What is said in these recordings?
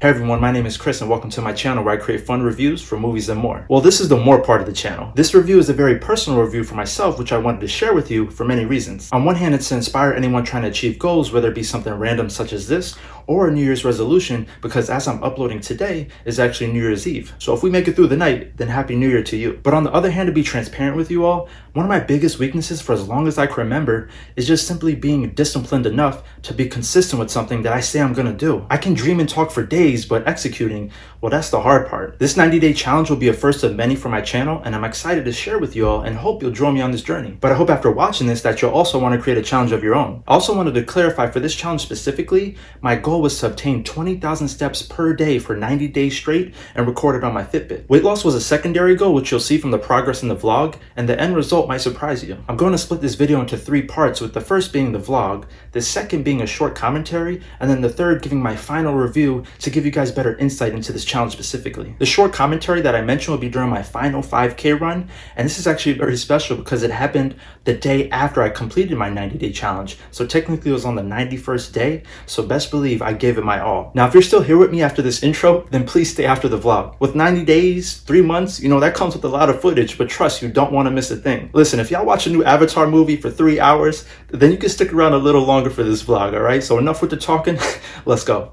Hey everyone, my name is Chris and welcome to my channel where I create fun reviews for movies and more. Well, this is the more part of the channel. This review is a very personal review for myself, which I wanted to share with you for many reasons. On one hand, it's to inspire anyone trying to achieve goals, whether it be something random such as this, or a New Year's resolution, because as I'm uploading today is actually New Year's Eve. So if we make it through the night, then Happy New Year to you. But on the other hand, to be transparent with you all, one of my biggest weaknesses for as long as I can remember is just simply being disciplined enough to be consistent with something that I say I'm gonna do. I can dream and talk for days, but executing, well, that's the hard part. This 90-day challenge will be a first of many for my channel, and I'm excited to share with you all and hope you'll join me on this journey. But I hope after watching this that you'll also want to create a challenge of your own. I also wanted to clarify for this challenge specifically, my goal was to obtain 20,000 steps per day for 90 days straight and record it on my Fitbit. Weight loss was a secondary goal, which you'll see from the progress in the vlog, and the end result might surprise you. I'm going to split this video into 3 parts, with the first being the vlog, the second being a short commentary, and then the third giving my final review to give you guys better insight into this challenge specifically. The short commentary that I mentioned will be during my final 5K run, and this is actually very special because it happened the day after I completed my 90-day challenge. So technically it was on the 91st day, so best believe I gave it my all. Now if you're still here with me after this intro, then please stay after the vlog. With 90 days, 3 months, that comes with a lot of footage, but trust, you don't want to miss a thing. Listen, if y'all watch a new Avatar movie for 3 hours, then you can stick around a little longer for this vlog, alright? So enough with the talking, let's go.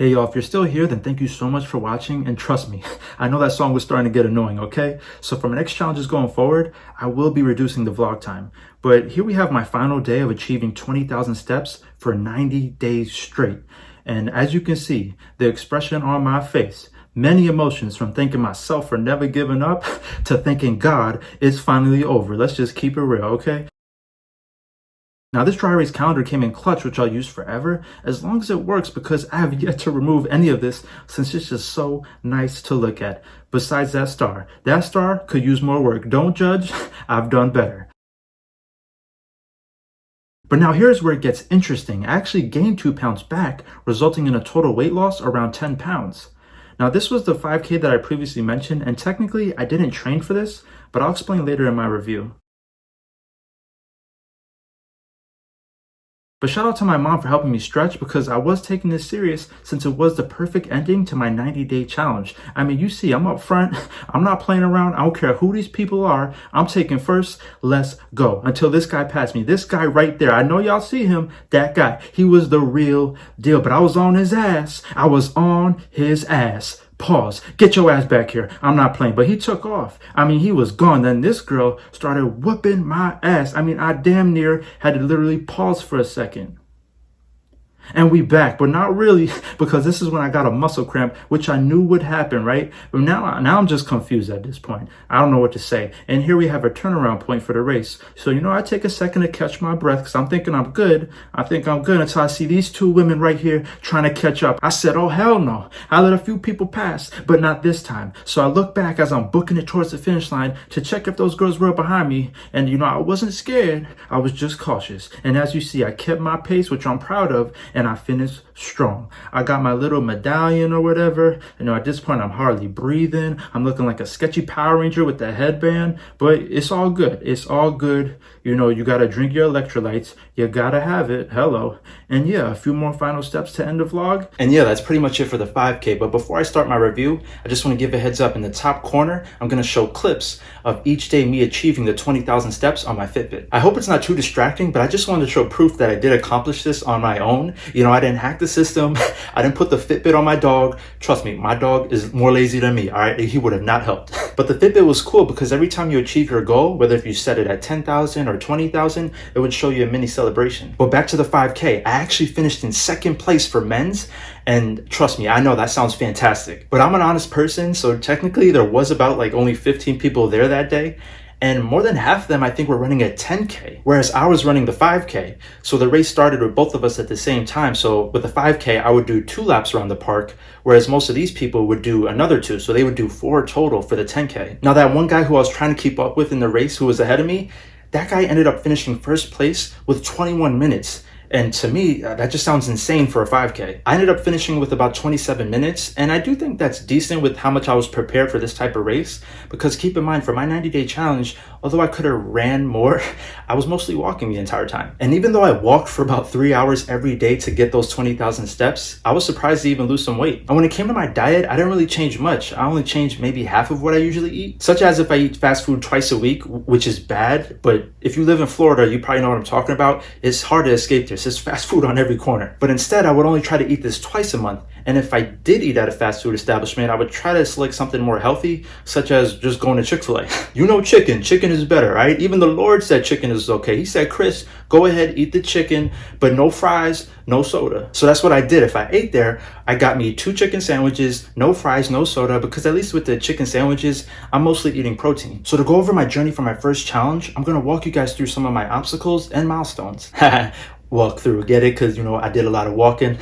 Hey y'all, if you're still here, then thank you so much for watching, and trust me, I know that song was starting to get annoying, okay? So for my next challenges going forward, I will be reducing the vlog time. But here we have my final day of achieving 20,000 steps for 90 days straight. And as you can see, the expression on my face, many emotions, from thanking myself for never giving up to thanking God it's finally over. Let's just keep it real, okay? Now this dry erase calendar came in clutch, which I'll use forever, as long as it works, because I have yet to remove any of this since it's just so nice to look at. Besides that star could use more work. Don't judge, I've done better. But now here's where it gets interesting. I actually gained 2 pounds back, resulting in a total weight loss around 10 pounds. Now this was the 5K that I previously mentioned, and technically I didn't train for this, but I'll explain later in my review. But shout out to my mom for helping me stretch, because I was taking this serious since it was the perfect ending to my 90-day challenge. I mean, you see, I'm up front. I'm not playing around. I don't care who these people are. I'm taking first. Let's go. Until this guy passed me. This guy right there. I know y'all see him. That guy. He was the real deal. But I was on his ass. I was on his ass. Pause. Get your ass back here. I'm not playing. But he took off. I mean, he was gone. Then this girl started whooping my ass. I mean, I damn near had to literally pause for a second. And we back, but not really, because this is when I got a muscle cramp, which I knew would happen, right? But now I'm just confused at this point. I don't know what to say. And here we have a turnaround point for the race. So, I take a second to catch my breath, because I'm thinking I'm good. I think I'm good until I see these 2 women right here trying to catch up. I said, oh, hell no. I let a few people pass, but not this time. So I look back as I'm booking it towards the finish line to check if those girls were behind me. And, I wasn't scared. I was just cautious. And as you see, I kept my pace, which I'm proud of. And I finished strong. I got my little medallion or whatever. At this point, I'm hardly breathing. I'm looking like a sketchy Power Ranger with the headband, but it's all good. It's all good. You got to drink your electrolytes. You got to have it. Hello. And yeah, a few more final steps to end the vlog. And yeah, that's pretty much it for the 5K. But before I start my review, I just want to give a heads up. In the top corner, I'm going to show clips of each day me achieving the 20,000 steps on my Fitbit. I hope it's not too distracting, but I just wanted to show proof that I did accomplish this on my own. I didn't hack the system. I didn't put the Fitbit on my dog. Trust me, my dog is more lazy than me, all right? He would have not helped. But the Fitbit was cool because every time you achieve your goal, whether if you set it at 10,000 or 20,000, it would show you a mini celebration. But back to the 5K, I actually finished in 2nd place for men's. And trust me, I know that sounds fantastic, but I'm an honest person. So technically there was about only 15 people there that day. And more than half of them, I think, were running a 10K, whereas I was running the 5K. So the race started with both of us at the same time. So with the 5K, I would do 2 laps around the park, whereas most of these people would do another 2. So they would do 4 total for the 10K. Now that one guy who I was trying to keep up with in the race, who was ahead of me, that guy ended up finishing 1st place with 21 minutes. And to me, that just sounds insane for a 5K. I ended up finishing with about 27 minutes, and I do think that's decent with how much I was prepared for this type of race, because keep in mind, for my 90-day challenge, although I could have ran more, I was mostly walking the entire time. And even though I walked for about 3 hours every day to get those 20,000 steps, I was surprised to even lose some weight. And when it came to my diet, I didn't really change much. I only changed maybe half of what I usually eat, such as if I eat fast food twice a week, which is bad, but if you live in Florida, you probably know what I'm talking about. It's hard to escape this. There's fast food on every corner. But instead, I would only try to eat this twice a month. And if I did eat at a fast food establishment, I would try to select something more healthy, such as just going to Chick-fil-A. Chicken. Chicken is better, right? Even the Lord said chicken is okay. He said, Chris, go ahead, eat the chicken, but no fries, no soda. So that's what I did. If I ate there, I got me 2 chicken sandwiches, no fries, no soda, because at least with the chicken sandwiches, I'm mostly eating protein. So to go over my journey for my first challenge, I'm going to walk you guys through some of my obstacles and milestones. Walk through, get it? Because, I did a lot of walking.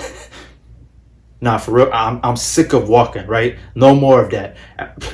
Nah, for real, I'm sick of walking, right? No more of that.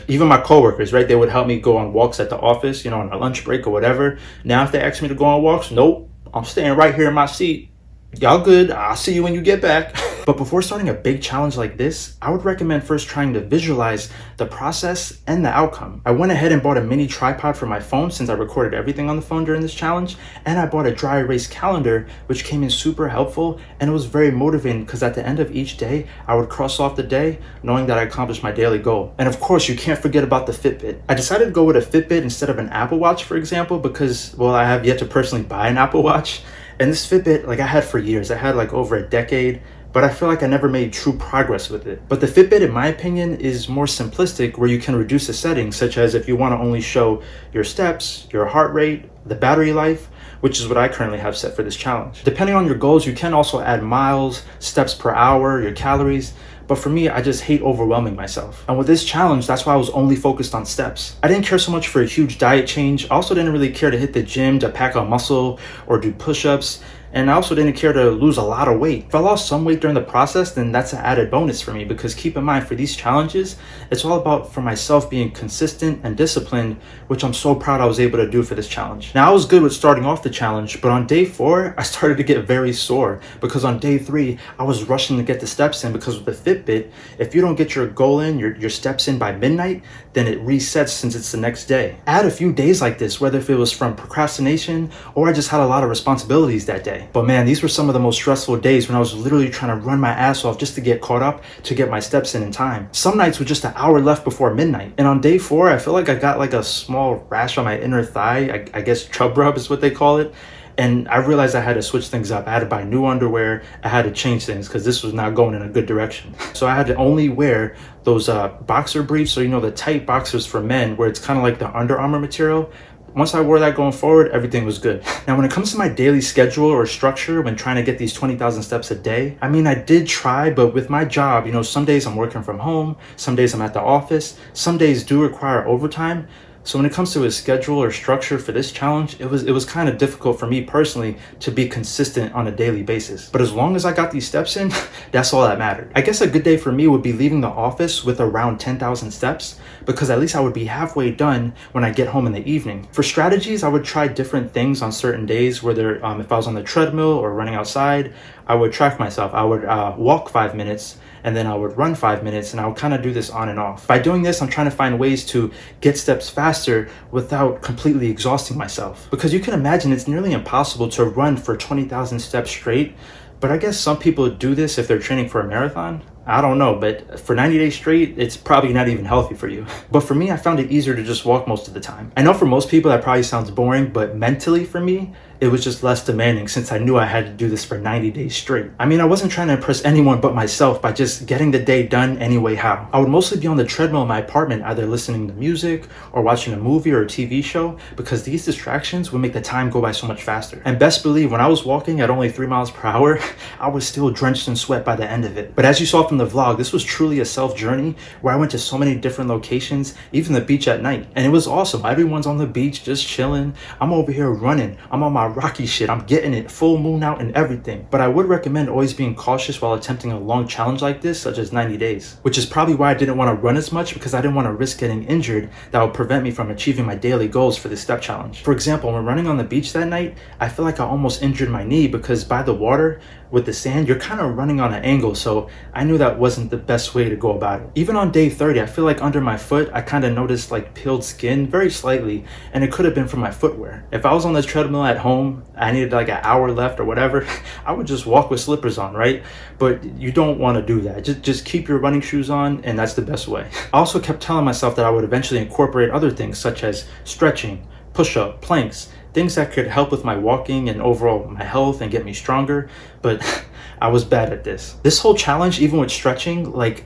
Even my coworkers, right? They would help me go on walks at the office, on a lunch break or whatever. Now, if they ask me to go on walks, nope, I'm staying right here in my seat. Y'all good? I'll see you when you get back. But before starting a big challenge like this, I would recommend first trying to visualize the process and the outcome. I went ahead and bought a mini tripod for my phone since I recorded everything on the phone during this challenge, and I bought a dry erase calendar, which came in super helpful, and it was very motivating because at the end of each day, I would cross off the day knowing that I accomplished my daily goal. And of course, you can't forget about the Fitbit. I decided to go with a Fitbit instead of an Apple Watch, for example, because, well, I have yet to personally buy an Apple Watch. And this Fitbit, I had for years. I had over a decade, but I feel like I never made true progress with it. But the Fitbit, in my opinion, is more simplistic, where you can reduce the settings, such as if you want to only show your steps, your heart rate, the battery life, which is what I currently have set for this challenge. Depending on your goals, you can also add miles, steps per hour, your calories, but for me, I just hate overwhelming myself. And with this challenge, that's why I was only focused on steps. I didn't care so much for a huge diet change. I also didn't really care to hit the gym to pack on muscle or do push-ups. And I also didn't care to lose a lot of weight. If I lost some weight during the process, then that's an added bonus for me, because keep in mind, for these challenges, it's all about for myself being consistent and disciplined, which I'm so proud I was able to do for this challenge. Now, I was good with starting off the challenge, but on day 4, I started to get very sore, because on day 3, I was rushing to get the steps in, because with the Fitbit, if you don't get your goal in, your steps in by midnight, then it resets since it's the next day. I had a few days like this, whether if it was from procrastination or I just had a lot of responsibilities that day. But man, these were some of the most stressful days, when I was literally trying to run my ass off just to get caught up, to get my steps in time. Some nights were just an hour left before midnight. And on day 4, I feel like I got like a small rash on my inner thigh. I guess chub rub is what they call it. And I realized I had to switch things up. I had to buy new underwear. I had to change things, because this was not going in a good direction. So I had to only wear those boxer briefs, so the tight boxers for men, where it's kind of like the Under Armour material. Once I wore that going forward, everything was good. Now, when it comes to my daily schedule or structure when trying to get these 20,000 steps a day, I mean, I did try, but with my job, some days I'm working from home, some days I'm at the office, some days do require overtime. So when it comes to a schedule or structure for this challenge, it was kind of difficult for me personally to be consistent on a daily basis. But as long as I got these steps in, that's all that mattered. I guess a good day for me would be leaving the office with around 10,000 steps, because at least I would be halfway done when I get home in the evening. For strategies, I would try different things on certain days, whether if I was on the treadmill or running outside, I would track myself. I would walk 5 minutes, and then I would run 5 minutes, and I would kind of do this on and off. By doing this, I'm trying to find ways to get steps faster without completely exhausting myself. Because you can imagine it's nearly impossible to run for 20,000 steps straight, but I guess some people do this if they're training for a marathon. I don't know, but for 90 days straight, it's probably not even healthy for you. But for me, I found it easier to just walk most of the time. I know for most people that probably sounds boring, but mentally for me, it was just less demanding, since I knew I had to do this for 90 days straight. I mean, I wasn't trying to impress anyone but myself by just getting the day done anyway how. I would mostly be on the treadmill in my apartment, either listening to music or watching a movie or a TV show, because these distractions would make the time go by so much faster. And best believe, when I was walking at only 3 miles per hour, I was still drenched in sweat by the end of it. But as you saw from the vlog, this was truly a self journey, where I went to so many different locations, even the beach at night. And it was awesome. Everyone's on the beach just chilling. I'm over here running. I'm on my Rocky shit. I'm getting it, full moon out and everything. But I would recommend always being cautious while attempting a long challenge like this, such as 90 days, which is probably why I didn't want to run as much, because I didn't want to risk getting injured that would prevent me from achieving my daily goals for this step challenge. For example, when running on the beach that night, I feel like I almost injured my knee, because by the water with the sand, you're kind of running on an angle, so I knew that wasn't the best way to go about it. Even on day 30, I feel like under my foot, I kind of noticed like peeled skin very slightly, and it could have been from my footwear. If I was on the treadmill at home, I needed like an hour left or whatever, I would just walk with slippers on, right? But you don't want to do that. Just keep your running shoes on, and that's the best way. I also kept telling myself that I would eventually incorporate other things, such as stretching, push-up, planks, things that could help with my walking and overall my health and get me stronger, but I was bad at this. This whole challenge, even with stretching, like,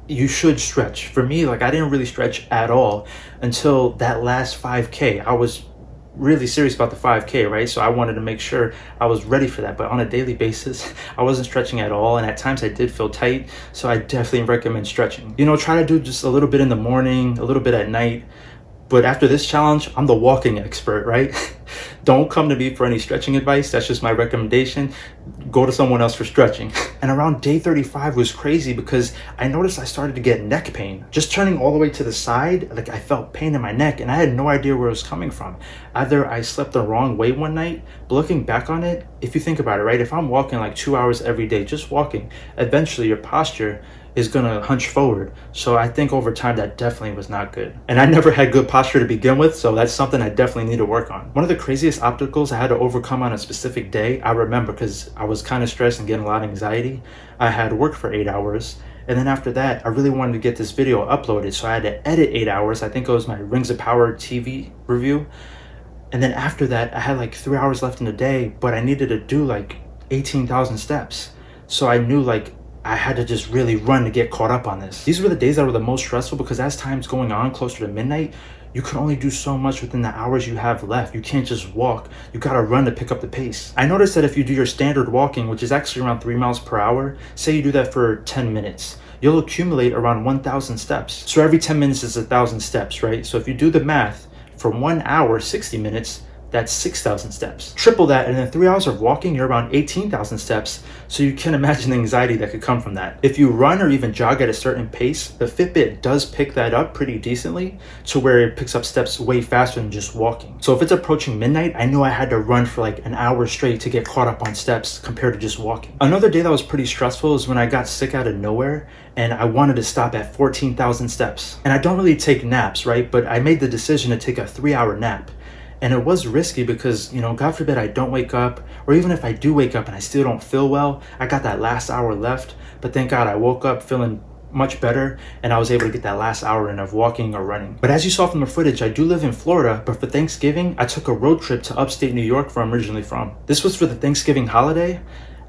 you should stretch. For me, like, I didn't really stretch at all until that last 5K. I was really serious about the 5K, right? So I wanted to make sure I was ready for that. But on a daily basis, I wasn't stretching at all. And at times I did feel tight. So I definitely recommend stretching. Try to do just a little bit in the morning, a little bit at night. But after this challenge, I'm the walking expert, right? Don't come to me for any stretching advice. That's just my recommendation. Go to someone else for stretching. And around day 35 was crazy, because I noticed I started to get neck pain. Just turning all the way to the side, like, I felt pain in my neck, and I had no idea where it was coming from. Either I slept the wrong way one night, but looking back on it, if you think about it, right? If I'm walking like 2 hours every day, just walking, eventually your posture is gonna hunch forward. So I think over time that definitely was not good. And I never had good posture to begin with, so that's something I definitely need to work on. One of the craziest obstacles I had to overcome on a specific day, I remember, because I was kind of stressed and getting a lot of anxiety. I had work for 8 hours, and then after that, I really wanted to get this video uploaded, so I had to edit 8 hours. I think it was my Rings of Power TV review. And then after that, I had like 3 hours left in the day, but I needed to do like 18,000 steps. So I knew like I had to just really run to get caught up on this. These were the days that were the most stressful because as time's going on closer to midnight, you can only do so much within the hours you have left. You can't just walk. You gotta run to pick up the pace. I noticed that if you do your standard walking, which is actually around 3 miles per hour, say you do that for 10 minutes, you'll accumulate around 1,000 steps. So every 10 minutes is 1,000 steps, right? So if you do the math, for 1 hour, 60 minutes, that's 6,000 steps. Triple that, and in 3 hours of walking, you're around 18,000 steps. So you can imagine the anxiety that could come from that. If you run or even jog at a certain pace, the Fitbit does pick that up pretty decently to where it picks up steps way faster than just walking. So if it's approaching midnight, I knew I had to run for like an hour straight to get caught up on steps compared to just walking. Another day that was pretty stressful is when I got sick out of nowhere and I wanted to stop at 14,000 steps. And I don't really take naps, right? But I made the decision to take a 3-hour nap. And it was risky because, you know, God forbid I don't wake up, or even if I do wake up and I still don't feel well, I got that last hour left. But thank God I woke up feeling much better and I was able to get that last hour in of walking or running. But as you saw from the footage, I do live in Florida, but for Thanksgiving, I took a road trip to upstate New York where I'm originally from. This was for the Thanksgiving holiday.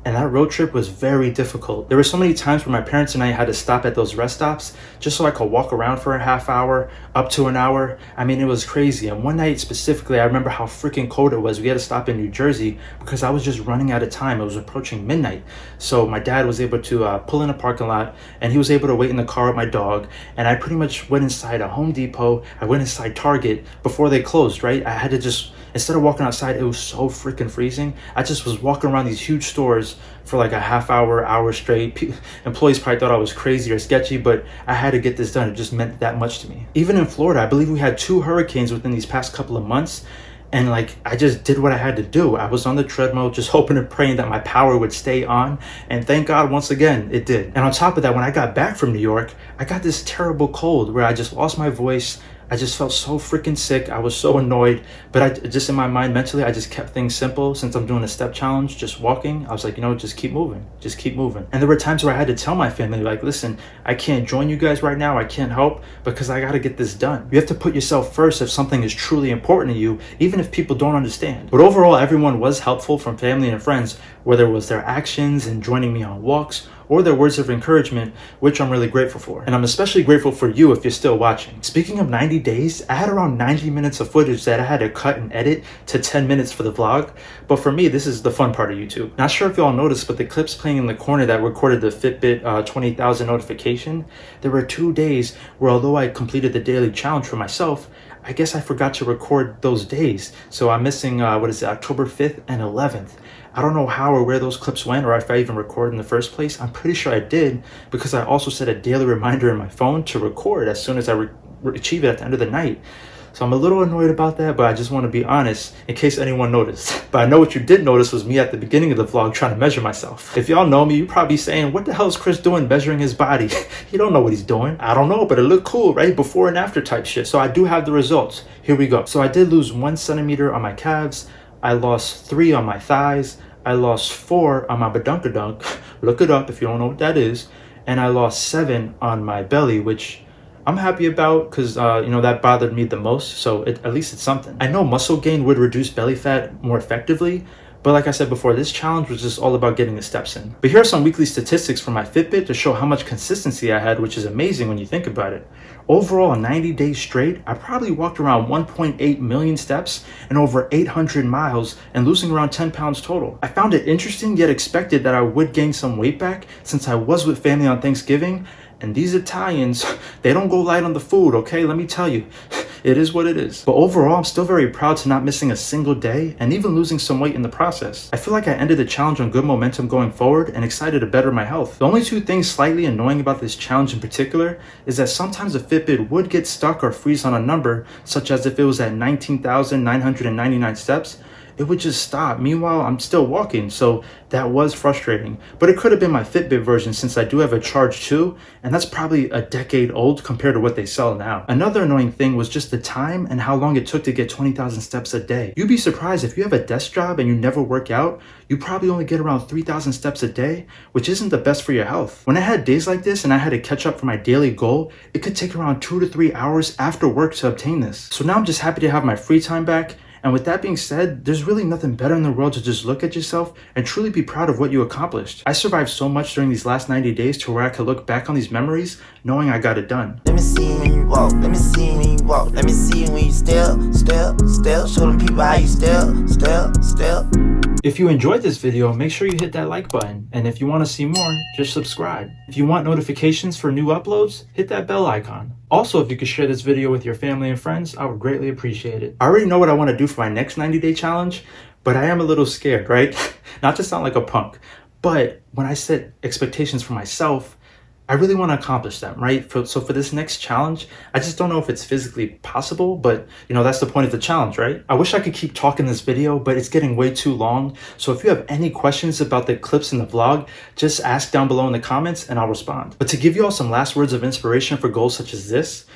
And that road trip was very difficult. There were so many times where my parents and I had to stop at those rest stops just so I could walk around for a half hour, up to an hour. I mean, it was crazy. And one night specifically, I remember how freaking cold it was. We had to stop in New Jersey because I was just running out of time. It was approaching midnight. So my dad was able to pull in a parking lot and he was able to wait in the car with my dog. And I pretty much went inside a Home Depot. I went inside Target before they closed, right? I had to just, instead of walking outside, it was so freaking freezing. I just was walking around these huge stores for like a half hour, hour straight. Employees probably thought I was crazy or sketchy, but I had to get this done. It just meant that much to me. Even in Florida, I believe we had 2 hurricanes within these past couple of months. And like, I just did what I had to do. I was on the treadmill, just hoping and praying that my power would stay on. And thank God, once again, it did. And on top of that, when I got back from New York, I got this terrible cold where I just lost my voice. I just felt so freaking sick. I was so annoyed, but I just in my mind mentally, I just kept things simple. Since I'm doing a step challenge, just walking, I was like, you know, just keep moving, just keep moving. And there were times where I had to tell my family, like, listen, I can't join you guys right now. I can't help because I got to get this done. You have to put yourself first if something is truly important to you, even if people don't understand. But overall, everyone was helpful, from family and friends, whether it was their actions and joining me on walks or their words of encouragement, which I'm really grateful for. And I'm especially grateful for you if you're still watching. Speaking of 90 days, I had around 90 minutes of footage that I had to cut and edit to 10 minutes for the vlog. But for me, this is the fun part of YouTube. Not sure if y'all noticed, but the clips playing in the corner that recorded the Fitbit 20,000 notification, there were 2 days where although I completed the daily challenge for myself, I guess I forgot to record those days. So I'm missing, October 5th and 11th. I don't know how or where those clips went or if I even recorded in the first place. I'm pretty sure I did because I also set a daily reminder in my phone to record as soon as I achieve it at the end of the night. So I'm a little annoyed about that, but I just want to be honest in case anyone noticed. But I know what you did notice was me at the beginning of the vlog trying to measure myself. If y'all know me, you're probably saying, what the hell is Chris doing measuring his body? He don't know what he's doing. I don't know, but it looked cool, right? Before and after type shit. So I do have the results. Here we go. So I did lose 1 centimeter on my calves. I lost 3 on my thighs. I lost 4 on my badunkadunk. Look it up if you don't know what that is. And I lost 7 on my belly, which I'm happy about because, that bothered me the most. So at least it's something. I know muscle gain would reduce belly fat more effectively. But like I said before, this challenge was just all about getting the steps in. But here are some weekly statistics from my Fitbit to show how much consistency I had, which is amazing when you think about it. Overall, 90 days straight, I probably walked around 1.8 million steps and over 800 miles and losing around 10 pounds total. I found it interesting yet expected that I would gain some weight back since I was with family on Thanksgiving. And these Italians, they don't go light on the food, okay? Let me tell you. It is what it is. But overall, I'm still very proud to not missing a single day and even losing some weight in the process. I feel like I ended the challenge on good momentum going forward and excited to better my health. The only 2 things slightly annoying about this challenge in particular is that sometimes the Fitbit would get stuck or freeze on a number, such as if it was at 19,999 steps, it would just stop. Meanwhile, I'm still walking, so that was frustrating. But it could have been my Fitbit version since I do have a Charge 2, and that's probably a decade old compared to what they sell now. Another annoying thing was just the time and how long it took to get 20,000 steps a day. You'd be surprised if you have a desk job and you never work out, you probably only get around 3,000 steps a day, which isn't the best for your health. When I had days like this and I had to catch up for my daily goal, it could take around 2 to 3 hours after work to obtain this. So now I'm just happy to have my free time back. And with that being said, there's really nothing better in the world to just look at yourself and truly be proud of what you accomplished. I survived so much during these last 90 days to where I could look back on these memories knowing I got it done. Let me see you when you walk, let me see you when you walk, let me see you when you step, show them people how you step. If you enjoyed this video, make sure you hit that like button. And if you want to see more, just subscribe. If you want notifications for new uploads, hit that bell icon. Also, if you could share this video with your family and friends, I would greatly appreciate it. I already know what I want to do for my next 90-day challenge, but I am a little scared, right? Not to sound like a punk, but when I set expectations for myself, I really want to accomplish them, right? So for this next challenge, I just don't know if it's physically possible, but that's the point of the challenge, right? I wish I could keep talking this video, but it's getting way too long. So if you have any questions about the clips in the vlog, just ask down below in the comments and I'll respond. But to give you all some last words of inspiration for goals such as this,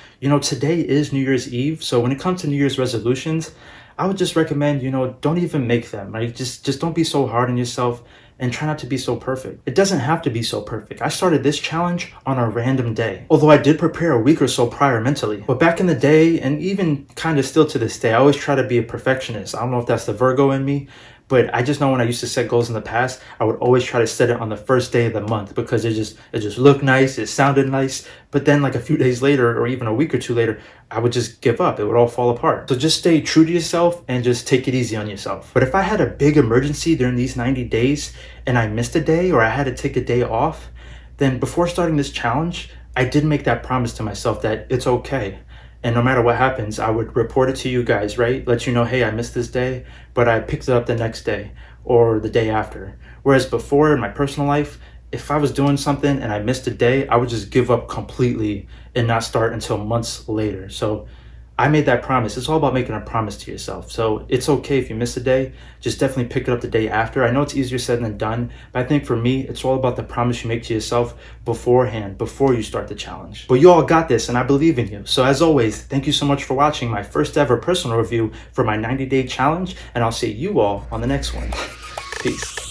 today is New Year's Eve. So when it comes to New Year's resolutions, I would just recommend, don't even make them, right? Just don't be so hard on yourself and try not to be so perfect. It doesn't have to be so perfect. I started this challenge on a random day, although I did prepare a week or so prior mentally. But back in the day, and even kind of still to this day, I always try to be a perfectionist. I don't know if that's the Virgo in me, but I just know when I used to set goals in the past, I would always try to set it on the first day of the month because it just looked nice, it sounded nice. But then like a few days later, or even a week or two later, I would just give up. It would all fall apart. So just stay true to yourself and just take it easy on yourself. But if I had a big emergency during these 90 days and I missed a day or I had to take a day off, then before starting this challenge, I did make that promise to myself that it's okay. And no matter what happens, I would report it to you guys, right? Let you know, hey, I missed this day, but I picked it up the next day or the day after. Whereas before in my personal life, if I was doing something and I missed a day, I would just give up completely and not start until months later. So I made that promise. It's all about making a promise to yourself. So it's okay if you miss a day, just definitely pick it up the day after. I know it's easier said than done, but I think for me, it's all about the promise you make to yourself beforehand, before you start the challenge. But you all got this and I believe in you. So as always, thank you so much for watching my first ever personal review for my 90-day challenge, and I'll see you all on the next one. Peace.